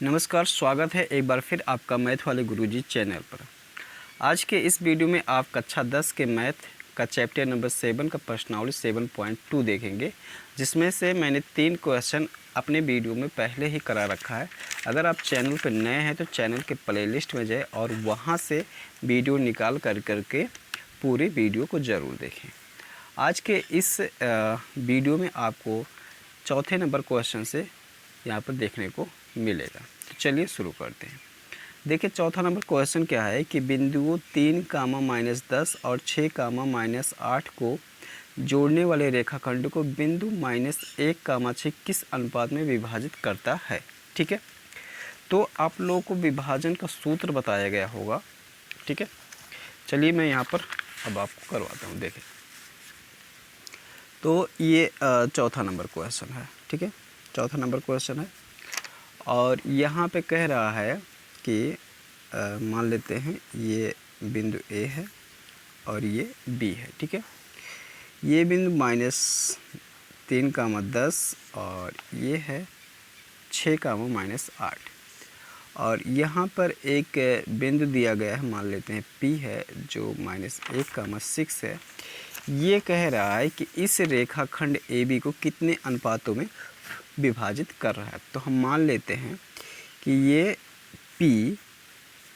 नमस्कार, स्वागत है एक बार फिर आपका मैथ वाले गुरुजी चैनल पर। आज के इस वीडियो में आप कक्षा 10 के मैथ का चैप्टर नंबर 7 का प्रश्नावली 7.2 देखेंगे, जिसमें से मैंने 3 क्वेश्चन अपने वीडियो में पहले ही करा रखा है। अगर आप चैनल पर नए हैं तो चैनल के प्लेलिस्ट में जाए और वहाँ से वीडियो निकाल करके पूरे वीडियो को ज़रूर देखें। आज के इस वीडियो में आपको चौथे नंबर क्वेश्चन से यहाँ पर देखने को मिलेगा। तो चलिए शुरू करते हैं। देखिए चौथा नंबर क्वेश्चन क्या है कि बिंदुओं 3, -10 और 6, -8 को जोड़ने वाले रेखाखंड को बिंदु -1, 6 किस अनुपात में विभाजित करता है। ठीक है, तो आप लोगों को विभाजन का सूत्र बताया गया होगा। ठीक है, चलिए मैं यहाँ पर अब आपको करवाता हूँ। देखें तो ये चौथा नंबर क्वेश्चन है। ठीक है, चौथा नंबर क्वेश्चन है और यहाँ पे कह रहा है कि मान लेते हैं ये बिंदु ए है और ये बी है। ठीक है, ये बिंदु -3, 10 और ये है 6, -8 और यहाँ पर एक बिंदु दिया गया है, मान लेते हैं P है, जो -1, 6 है। ये कह रहा है कि इस रेखाखंड AB को कितने अनुपातों में विभाजित कर रहा है। तो हम मान लेते हैं कि ये P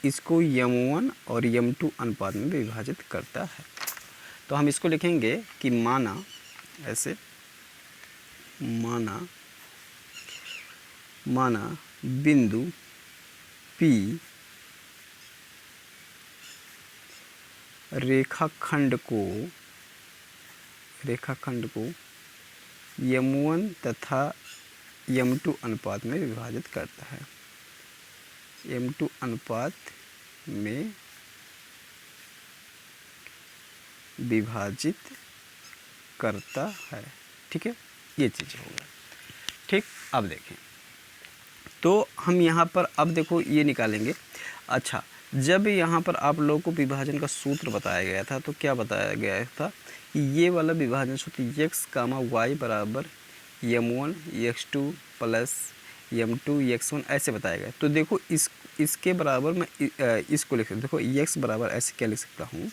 इसको M1 और M2 अनुपात में विभाजित करता है। तो हम इसको लिखेंगे कि माना बिंदु P रेखाखंड को M1 तथा M2 अनुपात में विभाजित करता है। M2 अनुपात में विभाजित करता है। ठीक है, ये चीज़ होगा। ठीक, अब देखें तो हम यहाँ पर अब देखो ये निकालेंगे। अच्छा, जब यहाँ पर आप लोगों को विभाजन का सूत्र बताया गया था तो क्या बताया गया था कि ये वाला विभाजन सूत्र x, y बराबर M1 x2 plus M2 x1 ऐसे बताया गया। तो देखो इसके बराबर मैं इसको लिख सकता हूँ। देखो x बराबर ऐसे क्या लिख सकता हूँ,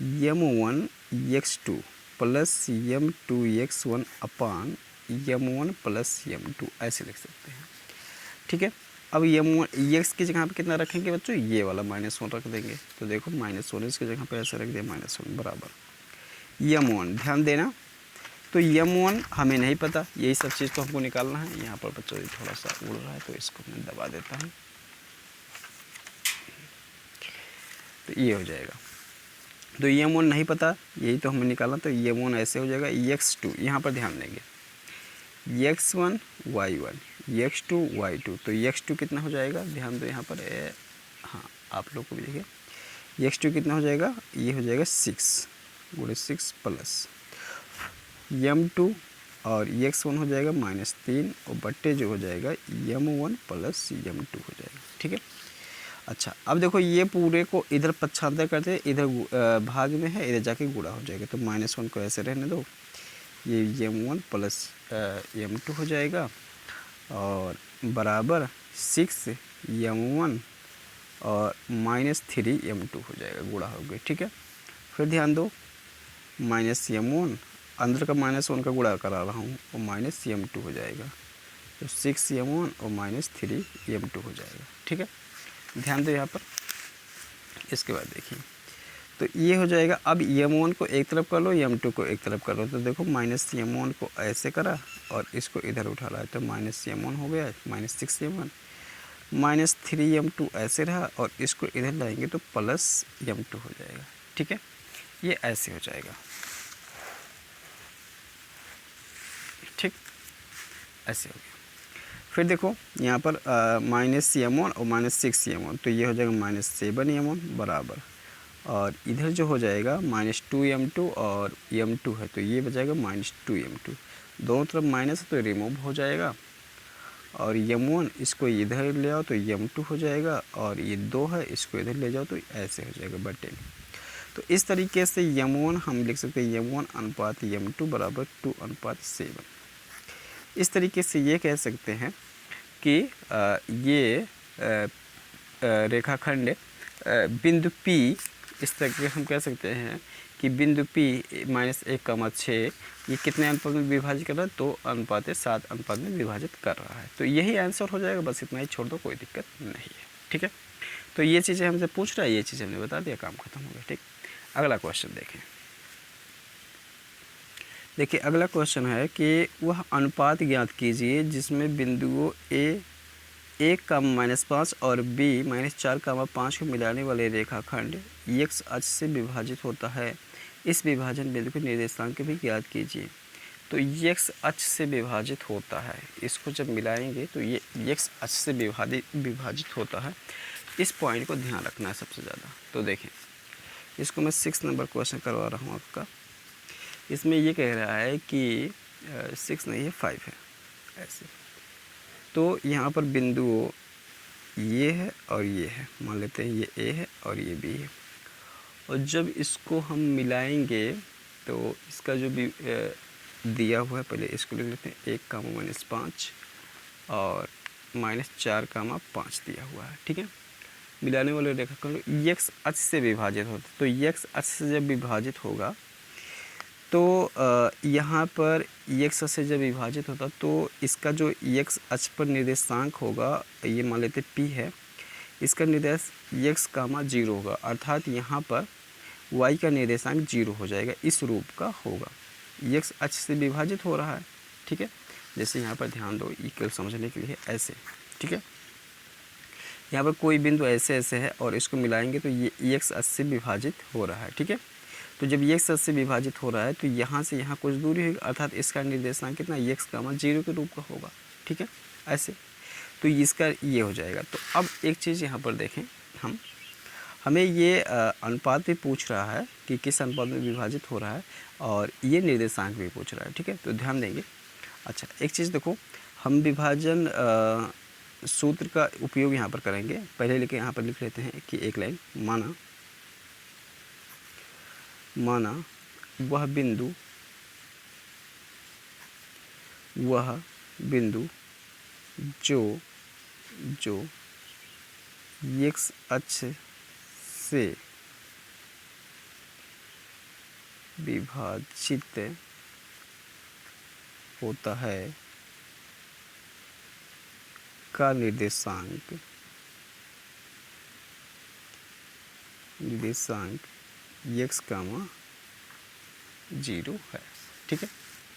M1 x2 plus M2 x1 अपान M1 प्लस M2 ऐसे लिख सकते हैं। ठीक है, अब x की जगह पे कितना रखेंगे बच्चों, ये वाला -1 रख देंगे। तो देखो -1 इसकी जगह पे ऐसे रख दिया, -1 बराबर M1। ध्यान देना, तो M1 हमें नहीं पता, यही सब चीज़ तो हमको निकालना है। यहाँ पर बच्चों ये थोड़ा सा उड़ रहा है तो इसको मैं दबा देता हूँ, तो ये हो जाएगा। तो M1 नहीं पता, यही तो हमें निकालना। तो M1 ऐसे हो जाएगा x2, यहाँ पर ध्यान देंगे x1 y1 x2 y2। तो x2 कितना हो जाएगा, ध्यान दो यहाँ पर, हाँ आप लोग को भी देखिए x2 कितना हो जाएगा, ये हो जाएगा 6 × 6 प्लस M2 और x1 हो जाएगा -3 और बट्टे जो हो जाएगा M1 प्लस M2 हो जाएगा। ठीक है, अच्छा अब देखो ये पूरे को इधर पक्षांतर करते, इधर भाग में है, इधर जाके गुणा हो जाएगा। तो -1 को ऐसे रहने दो, ये M1 प्लस M2 हो जाएगा और बराबर 6 M1 और -3 M2 हो जाएगा, गुणा हो गया। ठीक है, फिर ध्यान दो -M1 अंदर का -1 का गुणा करा रहा हूँ और -M2 हो जाएगा। तो 6 M1 और -3 M2 हो जाएगा। ठीक है, ध्यान दो यहाँ पर। इसके बाद देखिए तो ये हो जाएगा। अब M1 को एक तरफ कर लो, M2 को एक तरफ कर लो। तो देखो -M1 को ऐसे करा और इसको इधर उठा लाया, तो -M1 हो गया, -6 M1, -3 M2 ऐसे रहा और इसको इधर लाएंगे तो प्लस M2 हो जाएगा। ठीक है, ये ऐसे हो जाएगा। ठीक, ऐसे हो गया। फिर देखो यहाँ पर -M1 और -6 M1, तो ये हो जाएगा -7 M1 बराबर, और इधर जो हो जाएगा -2 M2 और M2 है तो ये बचाएगा -2 M2। दोनों तरफ माइनस है तो रिमूव हो जाएगा, और M1 इसको इधर ले आओ तो M2 हो जाएगा, और ये 2 है इसको इधर ले जाओ तो ऐसे हो जाएगा बटे में। तो इस तरीके से M1 हम लिख सकते हैं M1 अनुपात M2 बराबर 2:7। इस तरीके से ये कह सकते हैं कि ये रेखाखंड बिंदु P, इस तरह के हम कह सकते हैं कि बिंदु P -1,6 ये कितने अनुपात में विभाजित कर रहा है? 2:7 अनुपात में विभाजित कर रहा है। तो यही आंसर हो जाएगा, बस इतना ही छोड़ दो, कोई दिक्कत नहीं है। ठीक है, तो ये चीज़ें हमसे पूछ रहा है, ये चीज़ें हमने बता दिया, काम खत्म हो गया। ठीक, अगला क्वेश्चन देखें। देखिए अगला क्वेश्चन है कि वह अनुपात ज्ञात कीजिए जिसमें बिंदुओं A 1,-5 और B -4,5 को मिलाने वाले रेखाखंड x अक्ष से विभाजित होता है। इस विभाजन बिंदु के निर्देशांक भी ज्ञात कीजिए। तो x अक्ष से विभाजित होता है, इसको जब मिलाएंगे तो ये x अक्ष से विभाजित होता है। इस पॉइंट को ध्यान रखना है सबसे ज़्यादा। तो देखें, इसको मैं 6 नंबर क्वेश्चन करवा रहा हूँ आपका। इसमें ये कह रहा है कि 6 नहीं है 5 है ऐसे। तो यहाँ पर बिंदु ये है और ये है, मान लेते हैं ये A है और ये B है। और जब इसको हम मिलाएंगे तो इसका जो भी दिया हुआ है, पहले इसको लिख लेते हैं 1,-5 और -4,5 दिया हुआ है। ठीक है, मिलाने वाले रेखाखंड x अक्ष से विभाजित होता है। तो x अक्ष से जब विभाजित होगा तो यहाँ पर x अक्ष से जब विभाजित होता तो इसका जो x अक्ष पर निर्देशांक होगा, ये मान लेते P है, इसका निर्देश x, 0 होगा, अर्थात यहाँ पर y का निर्देशांक 0 हो जाएगा, इस रूप का होगा। x अक्ष से विभाजित हो रहा है। ठीक है, जैसे यहाँ पर ध्यान दो, इक्वल समझने के लिए ऐसे। ठीक है, यहाँ पर कोई बिंदु ऐसे ऐसे है और इसको मिलाएंगे तो ये x अक्ष से विभाजित हो रहा है। ठीक है, तो जब x अक्ष से विभाजित हो रहा है तो यहाँ से यहाँ कुछ दूरी होगी, अर्थात इसका निर्देशांक कितना x, 0 के रूप का होगा। ठीक है, ऐसे तो इसका ये हो जाएगा। तो अब एक चीज़ यहाँ पर देखें, हमें ये अनुपात भी पूछ रहा है कि किस अनुपात में विभाजित हो रहा है, और ये निर्देशांक भी पूछ रहा है। ठीक है, तो ध्यान देंगे। अच्छा, एक चीज़ देखो, हम विभाजन सूत्र का उपयोग यहाँ पर करेंगे। पहले लेके यहाँ पर लिख लेते हैं कि एक लाइन, माना वह बिंदु जो x अक्ष से विभाजित होता है का निर्देशांक x, 0 है। ठीक है,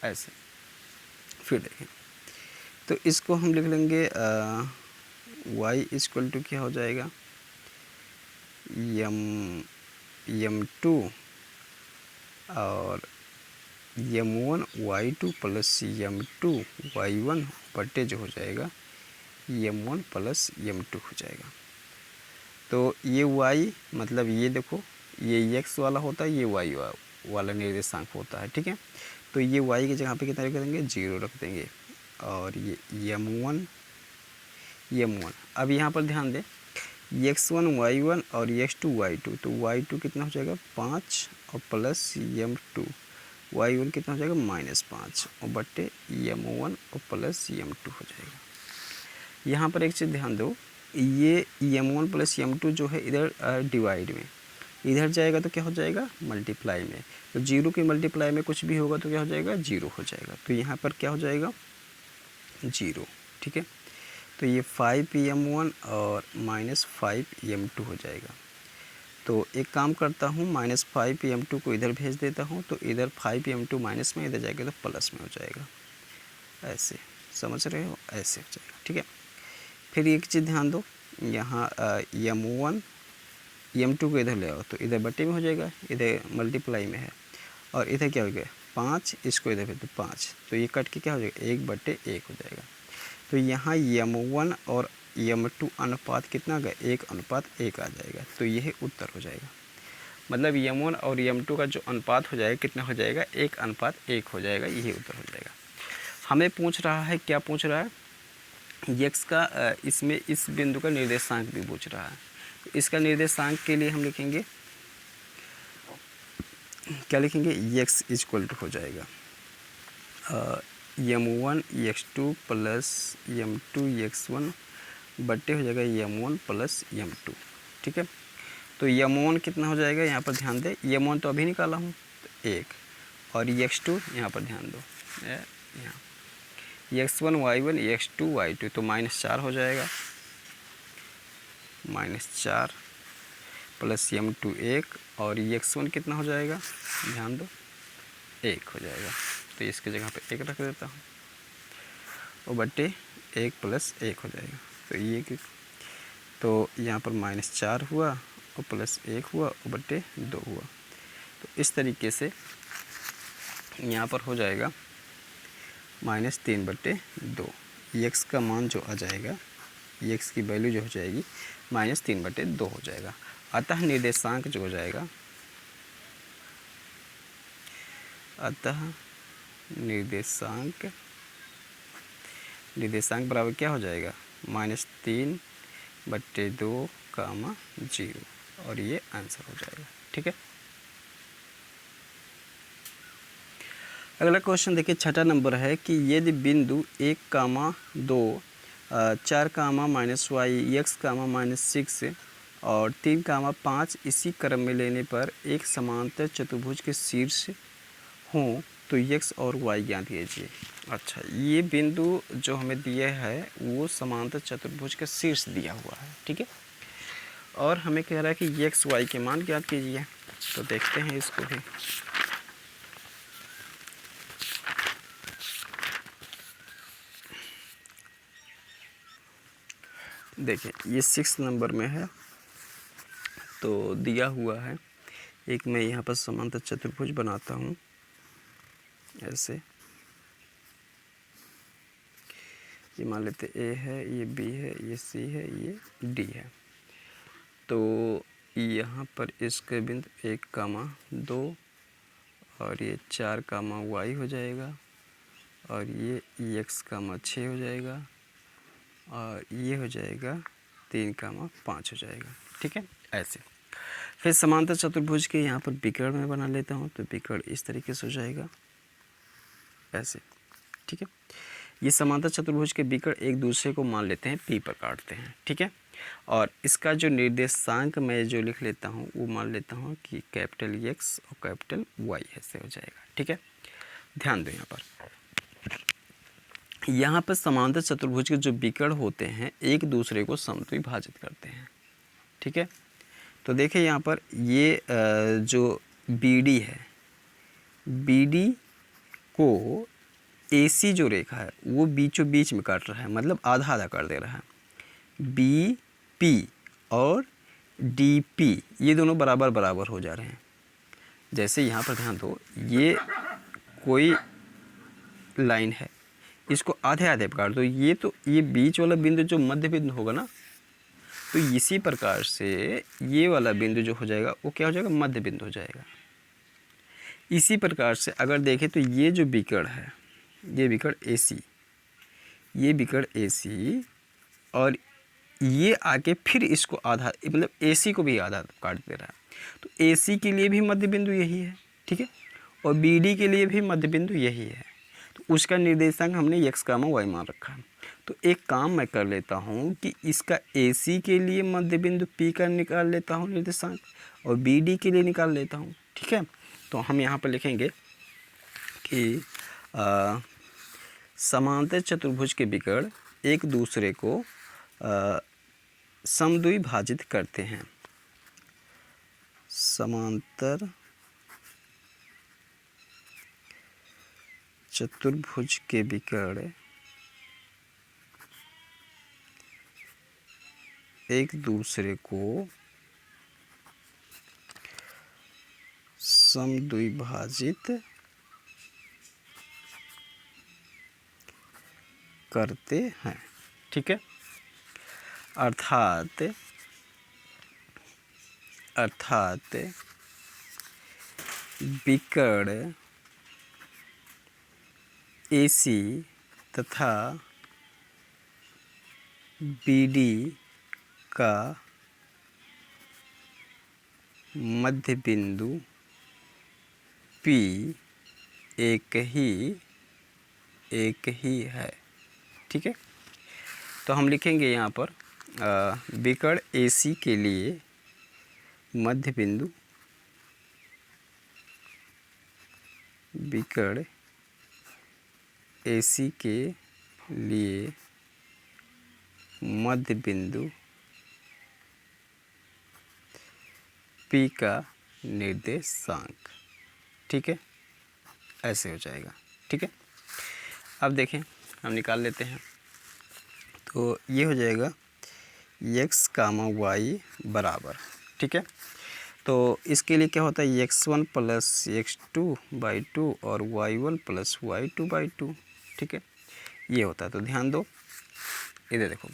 ऐसे। फिर देखें, तो इसको हम लिख लेंगे y = क्या हो जाएगा, m2 और m1 y2 + m2 y1 बटे जो हो जाएगा m1 + m2 हो जाएगा। तो ये y मतलब ये देखो, ये x वाला होता है, ये y वाला निर्देशांक होता है। ठीक है, तो ये y की जगह पे कितना रख देंगे, 0 रख देंगे, और ये m1। अब यहाँ पर ध्यान दें, x1 y1 और x2 y2, तो y2 कितना हो जाएगा 5 और प्लस m2, y1 कितना हो जाएगा -5 और बट्टे m1 और प्लस m2 हो जाएगा। यहाँ पर एक चीज़ ध्यान दो, ये m1 + m2 जो है इधर डिवाइड में, इधर जाएगा तो क्या हो जाएगा, मल्टीप्लाई में। तो 0 के मल्टीप्लाई में कुछ भी होगा तो क्या हो जाएगा, 0 हो जाएगा। तो यहाँ पर क्या हो जाएगा, 0। ठीक है, तो ये 5m1 और -5m2 हो जाएगा। तो एक काम करता हूँ, -5m2 को इधर भेज देता हूँ, तो इधर 5m2 माइनस में, इधर जाएगा तो प्लस में हो जाएगा। ऐसे समझ रहे हो, ऐसे हो जाएगा। ठीक है, फिर एक चीज़ ध्यान दो, यहाँ m1 m2 को इधर ले आओ तो इधर बटे में हो जाएगा, इधर मल्टीप्लाई में है, और इधर क्या हो गया 5, इसको इधर भेज दो 5, तो ये कट के क्या हो जाएगा 1/1 हो जाएगा। तो यहाँ m1 और m2 अनुपात कितना आ गया, 1:1 आ जाएगा। तो यह उत्तर हो जाएगा। मतलब m1 और m2 का जो अनुपात हो जाएगा कितना हो जाएगा, 1:1 हो जाएगा, यही उत्तर हो जाएगा। हमें पूछ रहा है, क्या पूछ रहा है, x का इसमें इस बिंदु का निर्देशांक भी पूछ रहा है। तो इसका निर्देशांक के लिए हम लिखेंगे, क्या लिखेंगे, x = हो जाएगा m1 x2 plus m2 x1 बट्टे हो जाएगा m1 प्लस m2। ठीक है, तो m1 कितना हो जाएगा, यहाँ पर ध्यान दें, m1 तो अभी निकाला हूँ तो 1, और x2 यहाँ पर ध्यान दो, यहाँ x1 y1 x2 y2 तो -4 हो जाएगा, -4 प्लस m2 1, और x1 कितना हो जाएगा, ध्यान दो 1 हो जाएगा, तो इसकी जगह पे 1 रख देता हूँ, और बट्टे 1 प्लस 1 हो जाएगा, तो ये तो यहाँ पर -4 हुआ और प्लस 1 हुआ और बट्टे 2 हुआ। तो इस तरीके से यहाँ पर हो जाएगा -3/2, x का मान जो आ जाएगा, x की वैल्यू जो हो जाएगी -3/2 हो जाएगा। अतः निर्देशांक जो हो जाएगा, अतः निर्देशांक बराबर क्या हो जाएगा, -3/2, 0, और ये आंसर हो जाएगा। ठीक है, अगला क्वेश्चन देखिए, छठा नंबर है कि यदि बिंदु 1, 2, 4, -y, x, -6 और 3, 5 इसी क्रम में लेने पर एक समांतर चतुर्भुज के शीर्ष हों तो x और y ज्ञात कीजिए। अच्छा, ये बिंदु जो हमें दिया है वो समांतर चतुर्भुज का शीर्ष दिया हुआ है। ठीक है, और हमें कह रहा है कि x y के मान ज्ञात कीजिए, तो देखते हैं इसको भी। देखिए ये 6 नंबर में है, तो दिया हुआ है, एक मैं यहाँ पर समांतर चतुर्भुज बनाता हूँ ऐसे, ये मान लेते A है, ये B है, ये C है, ये D है। तो यहाँ पर इसके बिंदु 1, 2 और ये 4, y हो जाएगा, और ये x, 6 हो जाएगा, और ये हो जाएगा 3, 5 हो जाएगा। ठीक है, ऐसे। फिर समांतर चतुर्भुज के यहाँ पर विकर्ण में बना लेता हूँ, तो विकर्ण इस तरीके से हो जाएगा ऐसे। ठीक है, ये समांतर चतुर्भुज के विकर्ण एक दूसरे को मान लेते हैं P पर काटते हैं। ठीक है, और इसका जो निर्देशांक मैं जो लिख लेता हूँ वो मान लेता हूँ कि कैपिटल X और कैपिटल Y ऐसे हो जाएगा। ठीक है, ध्यान दो यहाँ पर समांतर चतुर्भुज के जो विकर्ण होते हैं एक दूसरे को समद्विभाजित करते हैं। ठीक है, तो देखिए यहाँ पर ये जो BD है, BD को AC जो रेखा है वो बीचों बीच में काट रहा है, मतलब आधा आधा कर दे रहा है। BP और DP ये दोनों बराबर बराबर हो जा रहे हैं। जैसे यहाँ पर ध्यान दो, ये कोई लाइन है, इसको आधे आधे काट दो, ये तो ये बीच वाला बिंदु जो मध्य बिंदु होगा ना, तो इसी प्रकार से ये वाला बिंदु जो हो जाएगा वो क्या हो जाएगा, मध्य बिंदु हो जाएगा। इसी प्रकार से अगर देखें तो ये जो विकर्ण है, ये विकर्ण AC, ये विकर्ण AC, और ये आके फिर इसको आधा, मतलब AC को भी आधा काट दे रहा है। तो AC के लिए भी मध्य बिंदु यही है। ठीक है, और BD के लिए भी मध्य बिंदु यही है। तो उसका निर्देशांक हमने x, y मान रखा है। तो एक काम मैं कर लेता हूँ कि इसका AC के लिए मध्य बिंदु P का निकाल लेता हूँ निर्देशांक, और BD के लिए निकाल लेता हूँ। ठीक है, तो हम यहाँ पर लिखेंगे कि समांतर चतुर्भुज के विकर्ण एक दूसरे को समद्विभाजित करते हैं। समांतर चतुर्भुज के विकर्ण एक दूसरे को समद्विभाजित करते हैं। ठीक है, अर्थात विकर्ण AC तथा BD का मध्य बिंदु P एक ही एक ही है। ठीक है, तो हम लिखेंगे यहाँ पर विकर्ण AC के लिए मध्य बिंदु, विकर्ण AC के लिए मध्य बिंदु P का निर्देशांक। ठीक है, ऐसे हो जाएगा। ठीक है, अब देखें हम निकाल लेते हैं। तो ये हो जाएगा x, y बराबर। ठीक है, तो इसके लिए क्या होता है x1 प्लस x2/2 और y1 प्लस y2/2। ठीक है, ये होता है। तो ध्यान दो, इधर देखो,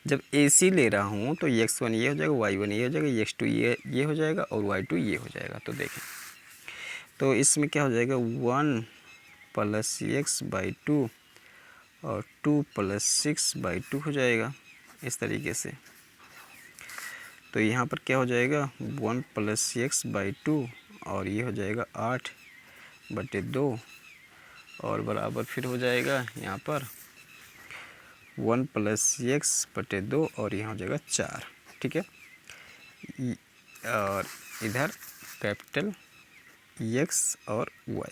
जब AC ले रहा हूँ तो x1 ये हो जाएगा, y1 ये हो जाएगा, x2 ये हो जाएगा और y2 ये हो जाएगा। तो देखें, तो इसमें क्या हो जाएगा 1 प्लस x/2 और 2 प्लस 6/2 हो जाएगा इस तरीके से। तो यहाँ पर क्या हो जाएगा 1 प्लस x/2 और ये हो जाएगा 8/2 और बराबर फिर हो जाएगा यहाँ पर 1 प्लस x/2 और यहाँ हो जाएगा 4। ठीक है, और इधर कैपिटल x और y,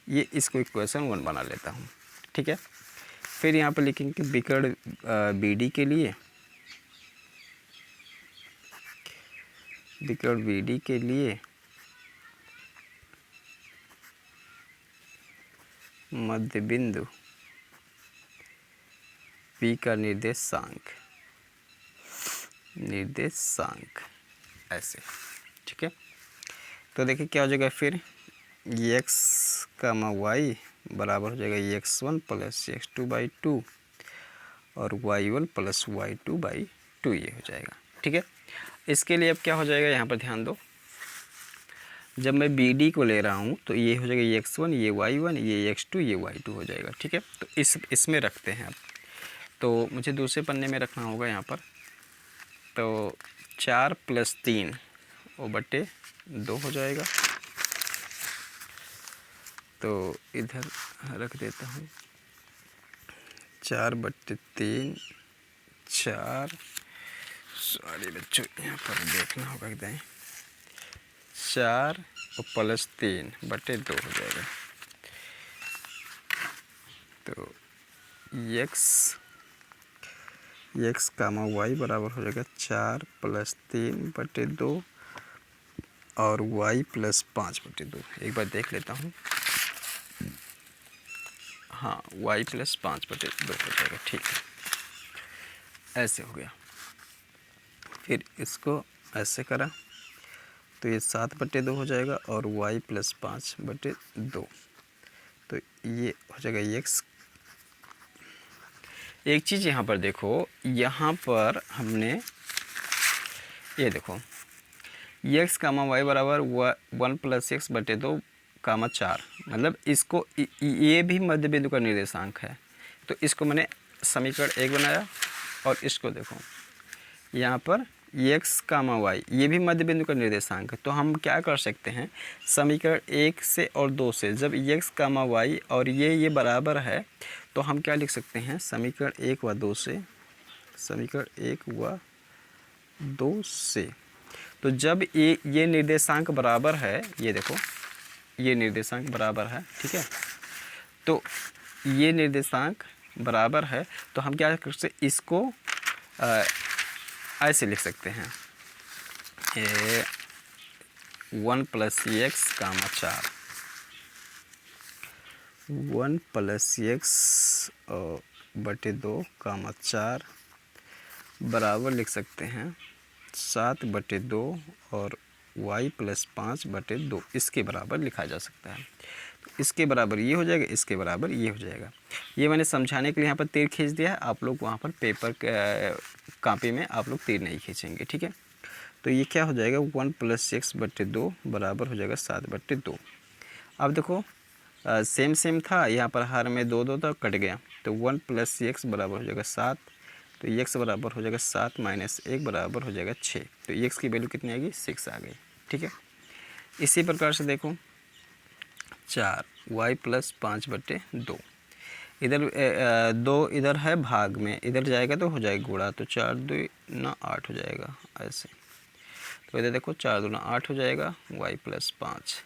ये इसको इक्वेशन 1 बना लेता हूँ। ठीक है, फिर यहाँ पर लिखेंगे विकर्ण BD के लिए, विकर्ण BD के लिए मध्य बिंदु P का निर्देशांक ऐसे। ठीक है, तो देखिए क्या हो जाएगा फिर x, y बराबर हो जाएगा x1 प्लस x2/2 और y1 प्लस y2/2 ये हो जाएगा। ठीक है, इसके लिए अब क्या हो जाएगा, यहाँ पर ध्यान दो, जब मैं BD को ले रहा हूँ तो ये हो जाएगा x1, ये y1, ये x2, ये y2 हो जाएगा। ठीक है, तो इसमें रखते हैं अब। तो मुझे दूसरे पन्ने में रखना होगा यहाँ पर। तो 4 + 3 / 2 हो जाएगा। तो इधर रख देता हूँ 4/3 4, सॉरी बच्चों यहाँ पर देखना होगा एकदम, 4 + 3/2 हो जाएगा। तो x, y बराबर हो जाएगा 4 + 3/2 और y + 5/2। एक बार देख लेता हूँ, हाँ y + 5/2 हो जाएगा। ठीक है, ऐसे हो गया। फिर इसको ऐसे करा तो ये 7/2 हो जाएगा और y + 5/2। तो ये हो जाएगा x। एक चीज़ यहाँ पर देखो, यहाँ पर हमने ये देखो x, y बराबर 1 + x/2, 4, मतलब इसको ये भी मध्य बिंदु का निर्देशांक है। तो इसको मैंने समीकरण 1 बनाया और इसको देखो यहाँ पर x, y ये भी मध्य बिंदु का निर्देशांक है। तो हम क्या कर सकते हैं, समीकरण 1 से और 2 से जब x, y और ये बराबर है तो हम क्या लिख सकते हैं, समीकरण 1 व 2 से, समीकरण 1 व 2 से। तो जब ये निर्देशांक बराबर है, ये देखो ये निर्देशांक बराबर है। ठीक है, तो ये निर्देशांक बराबर है तो हम क्या कर सकते, इसको ऐसे लिख सकते हैं 1 + x, 4, 1 + x/2, 4 बराबर लिख सकते हैं 7/2 और y + 5/2 इसके बराबर लिखा जा सकता है। तो इसके बराबर ये हो जाएगा, इसके बराबर ये हो जाएगा। ये मैंने समझाने के लिए यहाँ पर तीर खींच दिया है, आप लोग वहाँ पर पेपर कॉपी में आप लोग तीर नहीं खींचेंगे। ठीक है, तो ये क्या हो जाएगा 1 + x/2 बराबर हो जाएगा 7/2। अब देखो सेम था, यहाँ पर हर में 2 तक कट गया, तो 1 + x बराबर हो जाएगा 7। तो x बराबर हो जाएगा 7 - 1 बराबर हो जाएगा 6। तो x की वैल्यू कितनी आ गई, 6 आ गई। ठीक है, इसी प्रकार से देखो 4 y + 5/2 इधर 2 इधर है भाग में, इधर जाएगा तो हो जाएगा गुणा, तो 4 2 9 8 हो जाएगा ऐसे। तो इधर देखो 4 2 8 हो जाएगा, y + 5,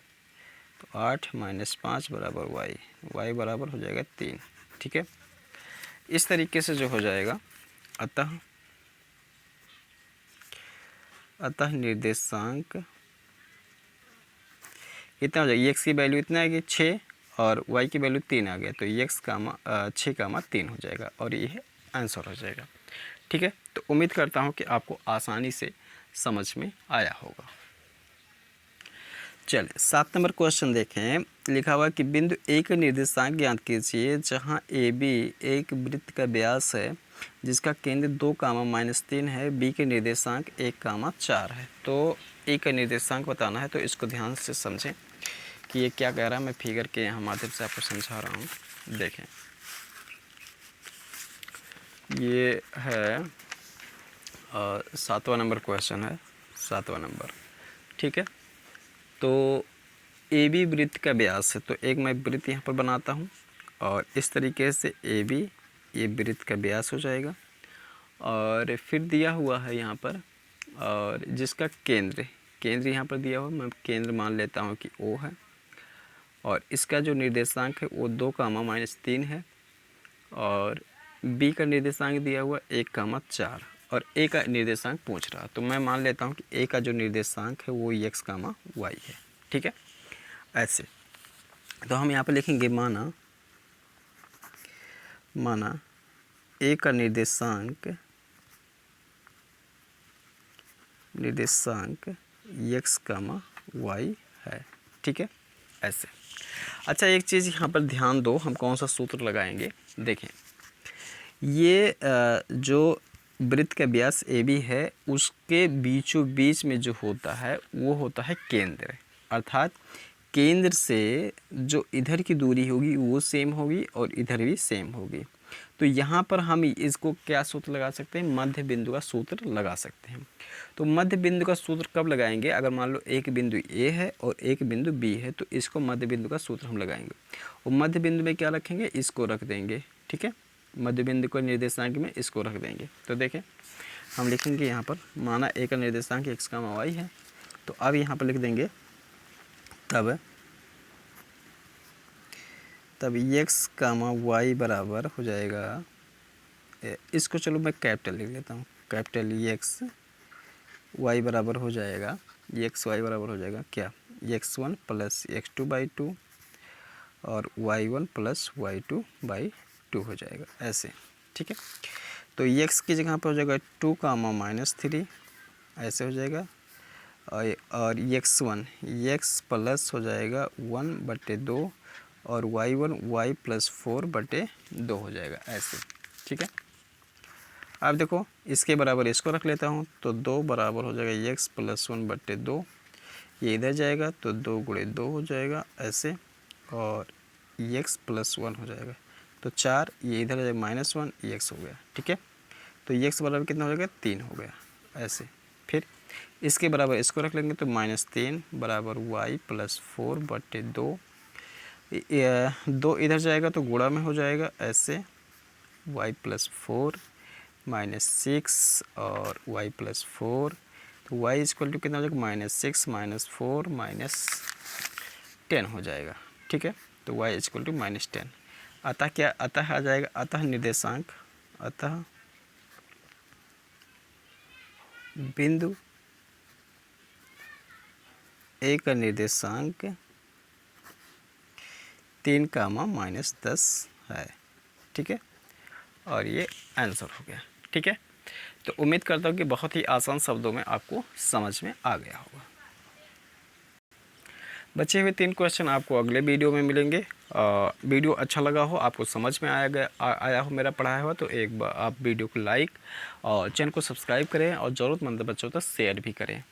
तो 8 - 5 बराबर y बराबर हो जाएगा 3। ठीक है, इस तरीके से जो हो जाएगा, अतः निर्देशांक कितना हो जाएगा, x की वैल्यू इतना आएगी 6 और y की वैल्यू 3 आ गया, तो x 6, 3 हो जाएगा और ये आंसर हो जाएगा। ठीक है, तो उम्मीद करता हूँ कि आपको आसानी से समझ में आया होगा। चलिए 7 नंबर क्वेश्चन देखें। लिखा हुआ कि बिंदु ए का निर्देशांक ज्ञात कीजिए जहाँ ए बी एक वृत्त का व्यास है जिसका केंद्र 2, -3 है, बी के निर्देशांक 1, 4 है। तो ए का निर्देशांक बताना है, तो इसको ध्यान से समझें कि ये क्या कह रहा है। मैं फिगर के यहाँ माध्यम से आपको समझा रहा हूँ। देखें, ये है 7वां नंबर क्वेश्चन है, 7वां नंबर। ठीक है, तो ए बी वृत्त का व्यास है, तो एक मैं वृत्त यहाँ पर बनाता हूँ और इस तरीके से ए बी ये वृत्त का व्यास हो जाएगा। और फिर दिया हुआ है यहाँ पर, और जिसका केंद्र यहाँ पर दिया हुआ, मैं केंद्र मान लेता हूँ कि O है, और इसका जो निर्देशांक है वो 2, -3 है, और B का निर्देशांक दिया हुआ 1, 4, और A का निर्देशांक पूछ रहा, तो मैं मान लेता हूँ कि A का जो निर्देशांक है वो x, y है। ठीक है, ऐसे तो हम यहाँ पर लिखेंगे माना A का निर्देशांक x, y है। ठीक है, ऐसे। अच्छा, एक चीज़ यहाँ पर ध्यान दो, हम कौन सा सूत्र लगाएंगे। देखें, ये जो वृत्त का व्यास ए बी है उसके बीचों बीच में जो होता है वो होता है केंद्र, अर्थात केंद्र से जो इधर की दूरी होगी वो सेम होगी और इधर भी सेम होगी। तो यहाँ पर हम इसको क्या सूत्र लगा सकते हैं, मध्य बिंदु का सूत्र लगा सकते हैं। तो मध्य बिंदु का सूत्र कब लगाएंगे, अगर मान लो एक बिंदु ए है और एक बिंदु बी है, तो इसको मध्य बिंदु का सूत्र हम लगाएंगे। और मध्य बिंदु में क्या रखेंगे, इसको रख देंगे। ठीक है, मध्य बिंदु को निर्देशांक में इसको रख देंगे। तो देखें, हम लिखेंगे यहाँ पर माना ए का निर्देशांक x, y है, तो अब यहाँ पर लिख देंगे तब x, y बराबर हो जाएगा, इसको चलो मैं कैपिटल लिख लेता हूँ, कैपिटल x, y बराबर हो जाएगा, x y बराबर हो जाएगा क्या, x1 + x2/2 और y1 + y2/2 हो जाएगा ऐसे। ठीक है, तो x की जगह पर हो जाएगा 2, -3 ऐसे हो जाएगा, और x1 x प्लस हो जाएगा 1/2 और y1 y + 4/2 हो जाएगा ऐसे। ठीक है, अब देखो इसके बराबर इसको रख लेता हूँ, तो 2 बराबर हो जाएगा x + 1/2, ये इधर जाएगा तो 2 × 2 हो जाएगा ऐसे, और x + 1 हो जाएगा, तो 4, ये इधर जाएगा -1, x हो गया। ठीक है, तो x बराबर कितना हो जाएगा, 3 हो गया ऐसे। फिर इसके बराबर इसको रख लेंगे, तो -3 बराबर y + 4/2, 2 इधर जाएगा तो गुणा में हो जाएगा ऐसे, y + 4 -6 और y + 4, तो y = कितना हो जाएगा, -6 - 4 -10 हो जाएगा। ठीक है, तो y = -10। अतः क्या, अतः आ जाएगा, अतः निर्देशांक, अतः बिंदु ए का निर्देशांक 3, -10 है। ठीक है, और ये आंसर हो गया। ठीक है, तो उम्मीद करता हूँ कि बहुत ही आसान शब्दों में आपको समझ में आ गया होगा। बचे हुए 3 क्वेश्चन आपको अगले वीडियो में मिलेंगे। वीडियो अच्छा लगा हो, आपको समझ में आया हो मेरा पढ़ाया हुआ, तो एक बार आप वीडियो को लाइक और चैनल को सब्सक्राइब करें और ज़रूरतमंद बच्चों तक शेयर भी करें।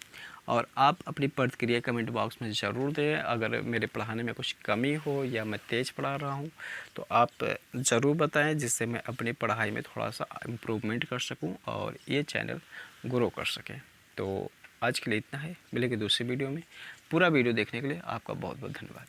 और आप अपनी प्रतिक्रिया कमेंट बॉक्स में ज़रूर दें। अगर मेरे पढ़ाने में कुछ कमी हो या मैं तेज़ पढ़ा रहा हूँ तो आप ज़रूर बताएं, जिससे मैं अपनी पढ़ाई में थोड़ा सा इम्प्रूवमेंट कर सकूँ और ये चैनल ग्रो कर सकें। तो आज के लिए इतना है, मिलेंगे दूसरी वीडियो में। पूरा वीडियो देखने के लिए आपका बहुत बहुत धन्यवाद।